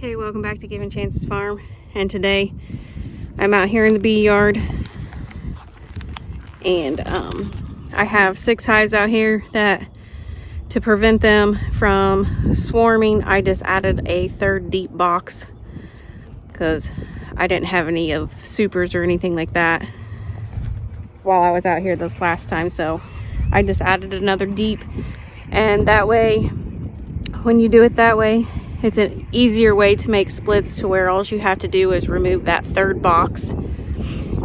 Hey, welcome back to Given Chances Farm. And today I'm out here in the bee yard, and I have 6 hives out here that, to prevent them from swarming, I just added a 3rd deep box because I didn't have any of supers or anything like that while I was out here this last time. So I just added another deep, and that way, when you do it that way, it's an easier way to make splits to where all you have to do is remove that 3rd box.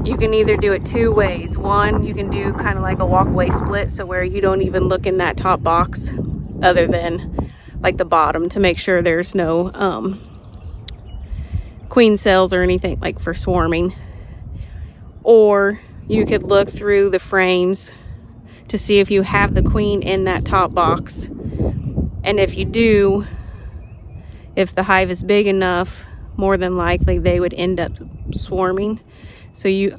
You can either do it 2 ways. One, you can do kind of like a walkaway split, so where you don't even look in that top box other than like the bottom to make sure there's no queen cells or anything like for swarming. Or you could look through the frames to see if you have the queen in that top box. And if you do, if the hive is big enough, more than likely they would end up swarming. So you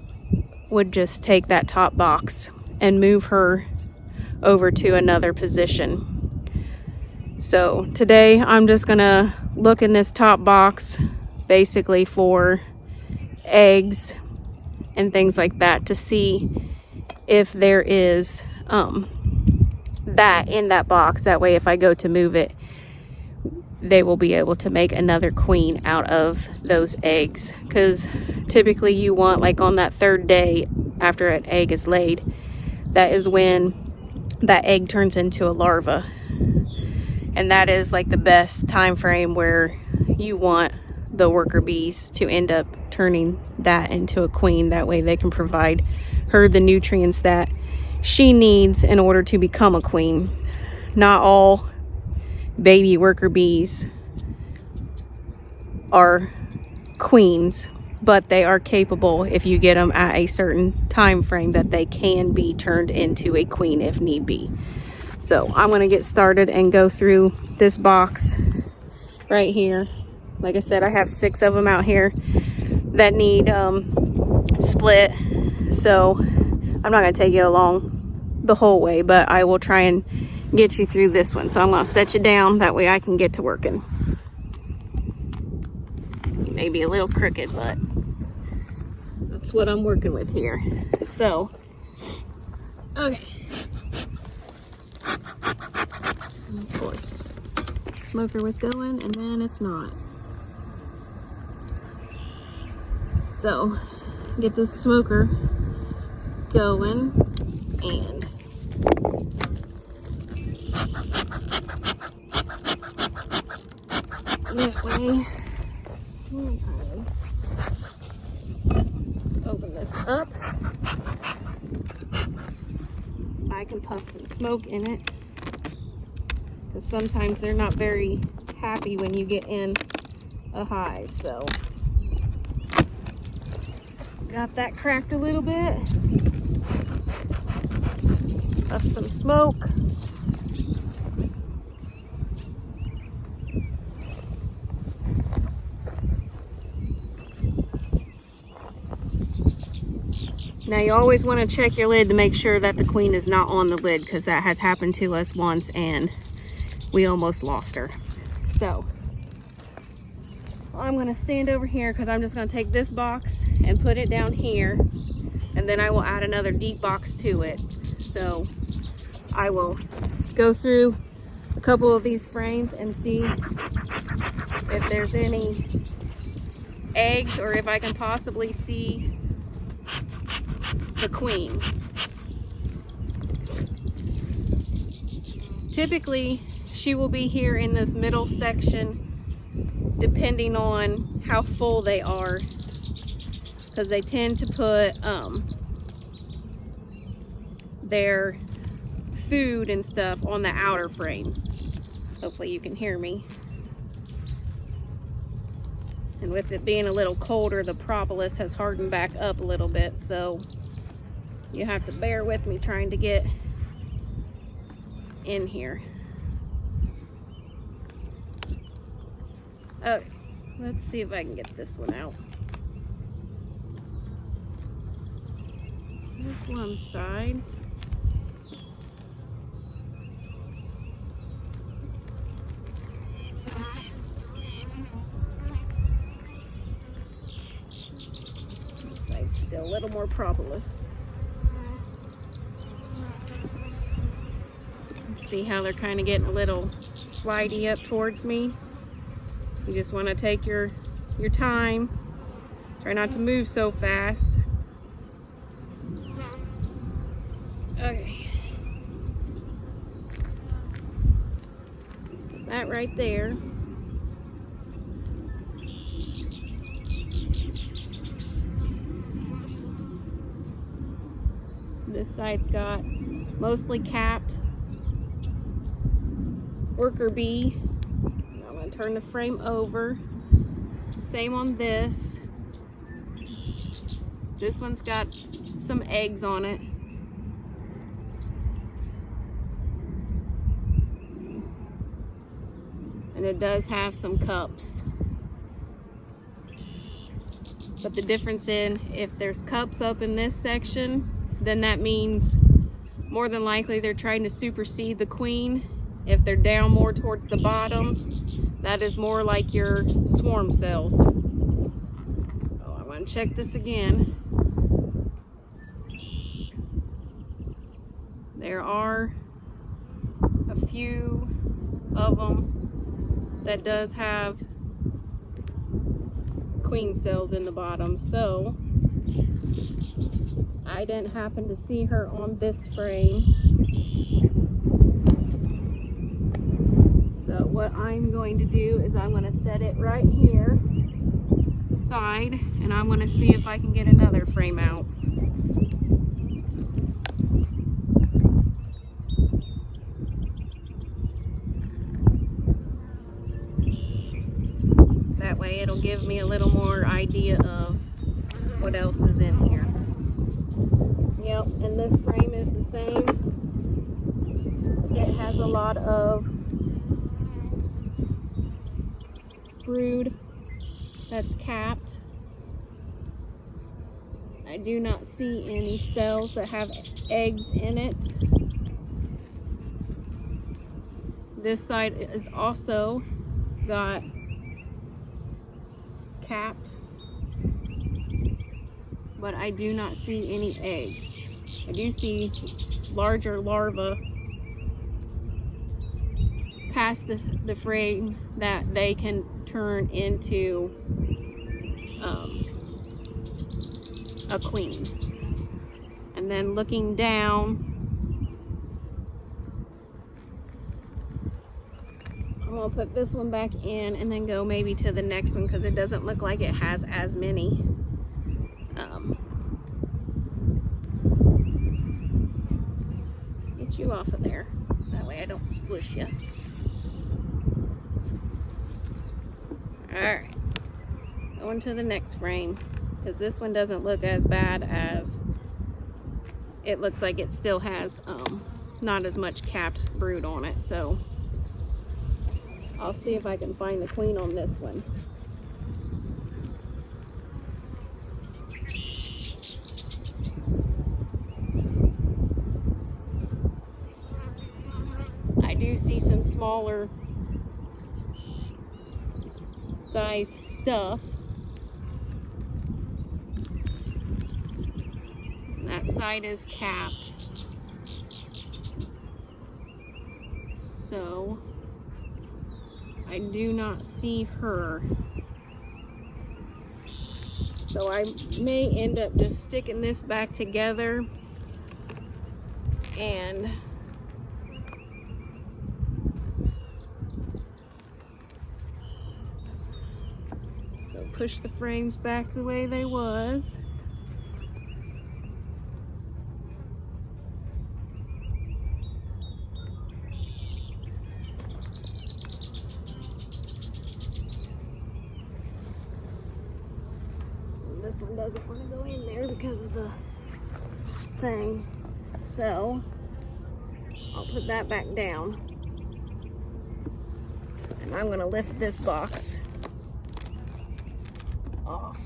would just take that top box and move her over to another position. So today I'm just gonna look in this top box basically for eggs and things like that to see if there is that in that box. That way if I go to move it, they will be able to make another queen out of those eggs, because typically you want, like on that 3rd day after an egg is laid, that is when that egg turns into a larva, and that is like the best time frame where you want the worker bees to end up turning that into a queen. That way they can provide her the nutrients that she needs in order to become a queen. Not all baby worker bees are queens, but they are capable, if you get them at a certain time frame, that they can be turned into a queen if need be. So I'm going to get started and go through this box right here. Like I said, I have 6 of them out here that need split, so I'm not going to take you along the whole way, but I will try and get you through this one. So I'm going to set you down, that way I can get to working. You may be a little crooked, but that's what I'm working with here. So, okay. And of course, smoker was going and then it's not. So, get this smoker going, and that way, open this up. I can puff some smoke in it, because sometimes they're not very happy when you get in a hive. So got that cracked a little bit. Puff some smoke. Now you always want to check your lid to make sure that the queen is not on the lid, because that has happened to us once and we almost lost her. So I'm going to stand over here, because I'm just going to take this box and put it down here, and then I will add another deep box to it. So I will go through a couple of these frames and see if there's any eggs, or if I can possibly see the queen. Typically she will be here in this middle section, depending on how full they are, because they tend to put their food and stuff on the outer frames. Hopefully you can hear me. And with it being a little colder, the propolis has hardened back up a little bit, so you have to bear with me trying to get in here. Okay, let's see if I can get this one out. This one side. still a little more propolis. See how they're kind of getting a little flighty up towards me. You just want to take your time. Try not to move so fast. Okay. That right there. This side's got mostly capped worker bee. I'm going to turn the frame over. Same on this. This one's got some eggs on it. And it does have some cups. But the difference in if there's cups up in this section, then that means more than likely they're trying to supersede the queen. If they're down more towards the bottom, that is more like your swarm cells. So I'm going to check this again. There are a few of them that does have queen cells in the bottom, so I didn't happen to see her on this frame. So what I'm going to do is I'm going to set it right here side, and I'm going to see if I can get another frame out. That way it'll give me a little more idea of what else is in here. Yep, and this frame is the same. It has a lot of brood that's capped. I do not see any cells that have eggs in it. This side is also got capped, but I do not see any eggs. I do see larger larvae past the frame that they can turn into a queen. And then looking down, I'm gonna put this one back in and then go maybe to the next one because it doesn't look like it has as many. Get you off of there. That way I don't squish you. Alright, going to the next frame, because this one doesn't look as bad as it looks like. It still has not as much capped brood on it, so I'll see if I can find the queen on this one. I do see some smaller size stuff. That side is capped, so I do not see her. So I may end up just sticking this back together and push the frames back the way they was. And this one doesn't want to go in there because of the thing. So I'll put that back down. And I'm going to lift this box off.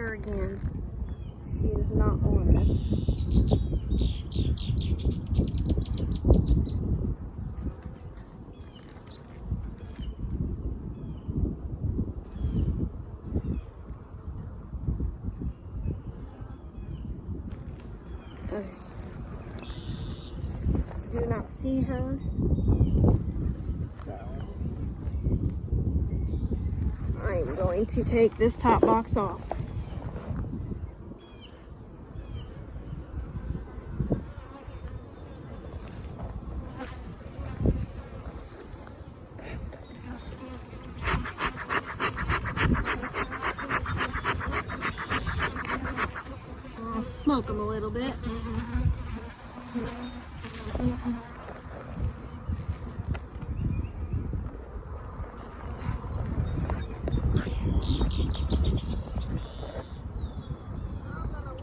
her again. She is not on this. Okay. Do not see her. So I'm going to take this top box off. I'll smoke them a little bit.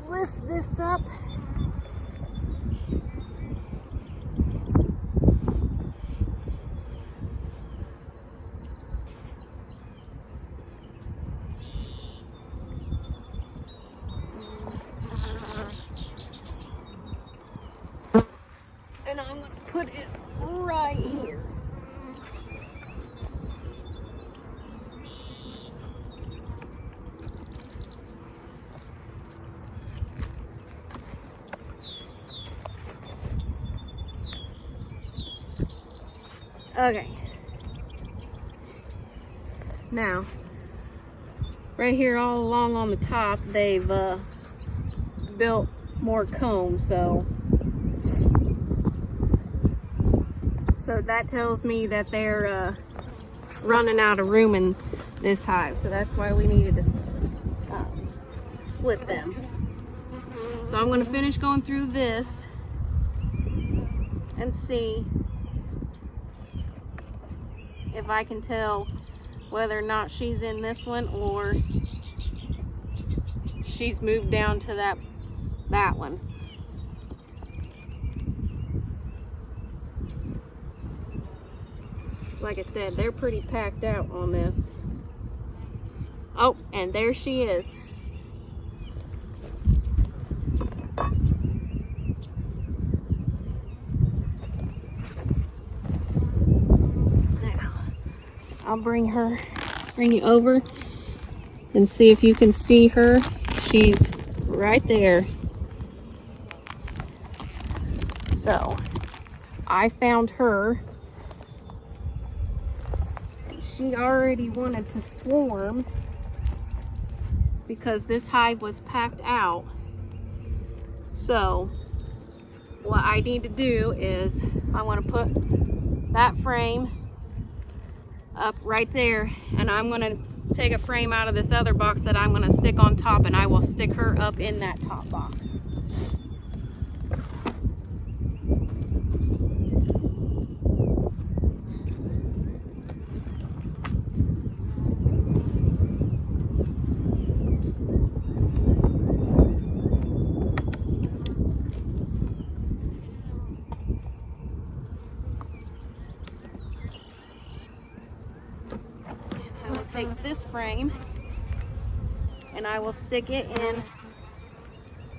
Lift this up. And I'm going to put it right here. Okay. Now, right here all along on the top, they've built more combs, so that tells me that they're running out of room in this hive. So that's why we needed to split them. So I'm going to finish going through this and see if I can tell whether or not she's in this one or she's moved down to that one. Like I said, they're pretty packed out on this. Oh, and there she is. Now, I'll bring you over and see if you can see her. She's right there. So, I found her. She already wanted to swarm because this hive was packed out. So what I need to do is I want to put that frame up right there, and I'm going to take a frame out of this other box that I'm going to stick on top, and I will stick her up in that top box. Take this frame and I will stick it in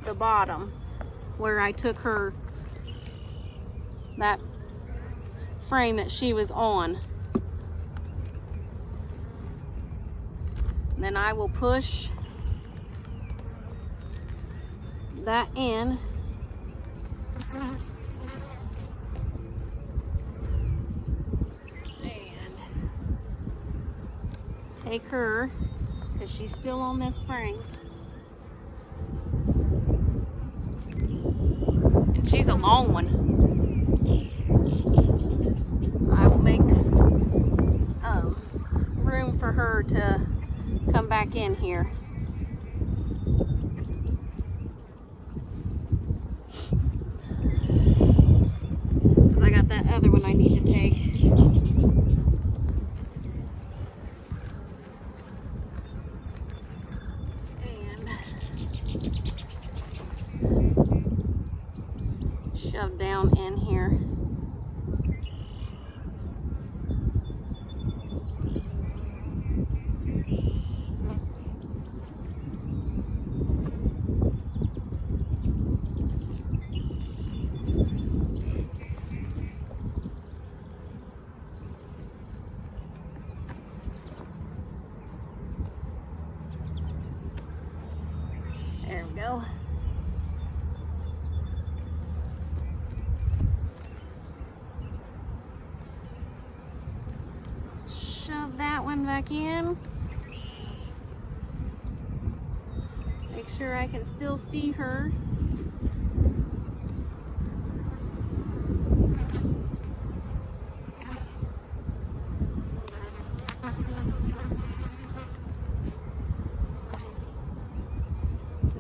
the bottom where I took that frame that she was on. Then I will push that in. Take her, because she's still on this frame. And she's a long one. I will make room for her to come back in here. I got that other one I need to take. Shove down in here. one back in. Make sure I can still see her.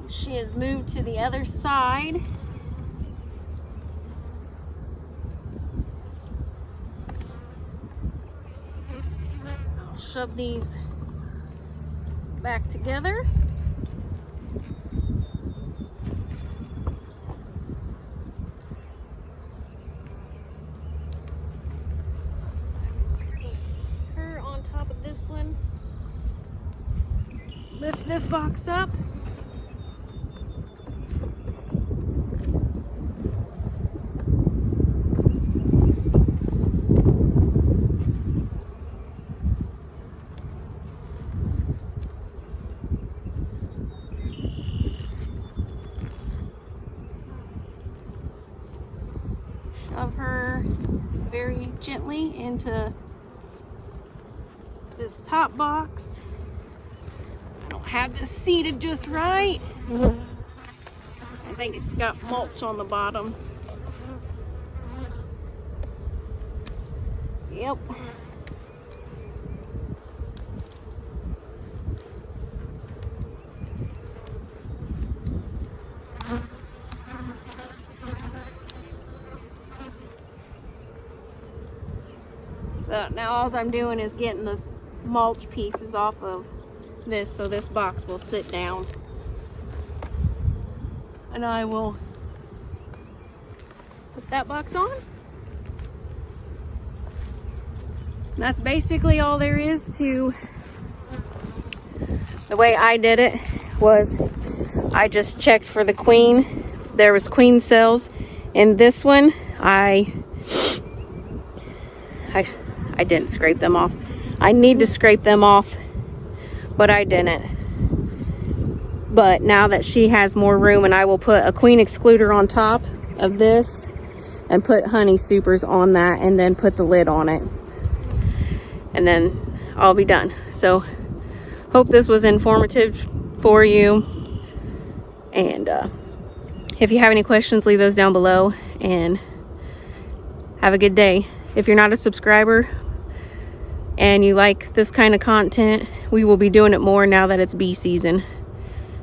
She has moved to the other side. I'll shove these back together. Her on top of this one. Lift this box up. Shove her very gently into this top box. I don't have this seated just right. I think it's got mulch on the bottom. Yep. So now all I'm doing is getting those mulch pieces off of this so this box will sit down. And I will put that box on. And that's basically all there is to the way I did it. Was I just checked for the queen. There was queen cells in this one. I didn't scrape them off. I need to scrape them off, but I didn't. But now that she has more room, and I will put a queen excluder on top of this and put honey supers on that and then put the lid on it. And then I'll be done. So hope this was informative for you. And if you have any questions, leave those down below, and have a good day. If you're not a subscriber and you like this kind of content, we will be doing it more now that it's bee season.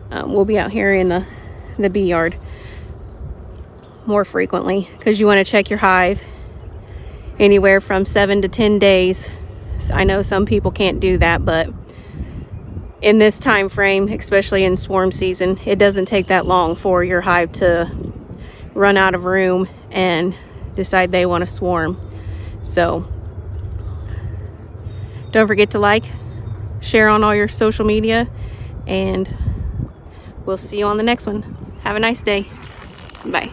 We'll be out here in the bee yard more frequently, because you want to check your hive anywhere from 7 to 10 days. I know some people can't do that, but in this time frame, especially in swarm season, it doesn't take that long for your hive to run out of room and decide they want to swarm. So don't forget to like, share on all your social media, and we'll see you on the next one. Have a nice day. Bye.